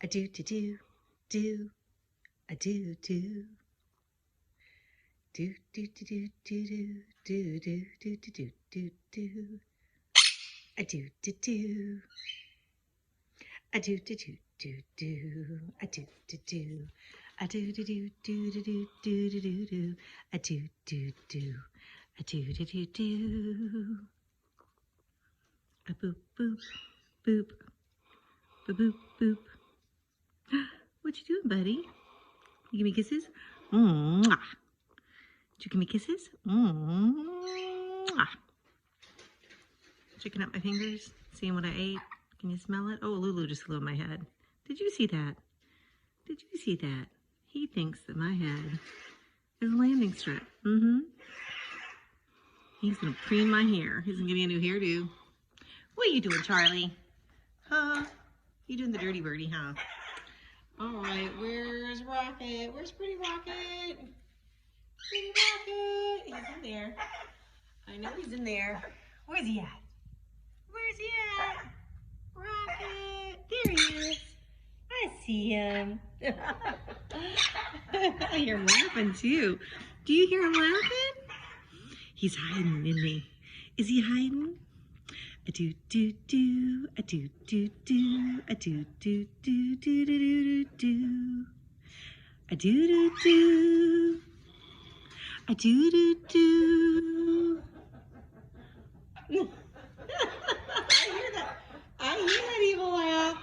A do do do do. A do do. Do do do do do do do do do do do do. A do do do. A do do do do do. A do do do. A do do do do do do do do do do. A do do do. A do do do do. A boop boop boop. Boop boop boop. What you doing, buddy? You give me kisses? Mwah. Did you give me kisses? Mwah. Checking out my fingers, seeing what I ate. Can you smell it? Oh, Lulu just flew in my head. Did you see that? Did you see that? He thinks that my head is a landing strip. He's gonna preen my hair. He's gonna give me a new hairdo. What are you doing, Charlie? Huh? You doing the dirty birdie, huh? All right, where's Rocket? Where's Pretty Rocket? Pretty Rocket. He's in there. I know he's in there. Where's he at? Where's he at? Rocket. There he is. I see him. I hear him laughing too. Do you hear him laughing? He's hiding, isn't he? Is he hiding? A do do do, a do do do, a do do do do do do do, a do do do, a do do do. I hear that. I hear that evil laugh.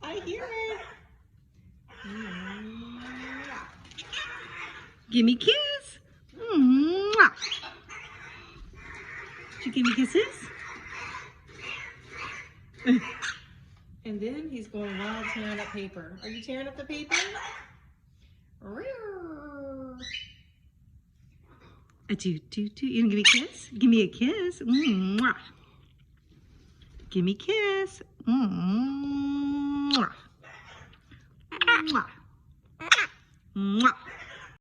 I hear it. Give me a kiss. Did you give me kisses? And then he's going wild tearing up paper. Are you tearing up the paper? A do do do. You gonna give me a kiss? Give me a kiss. Give me a kiss. Mwah. Mwah. Mwah.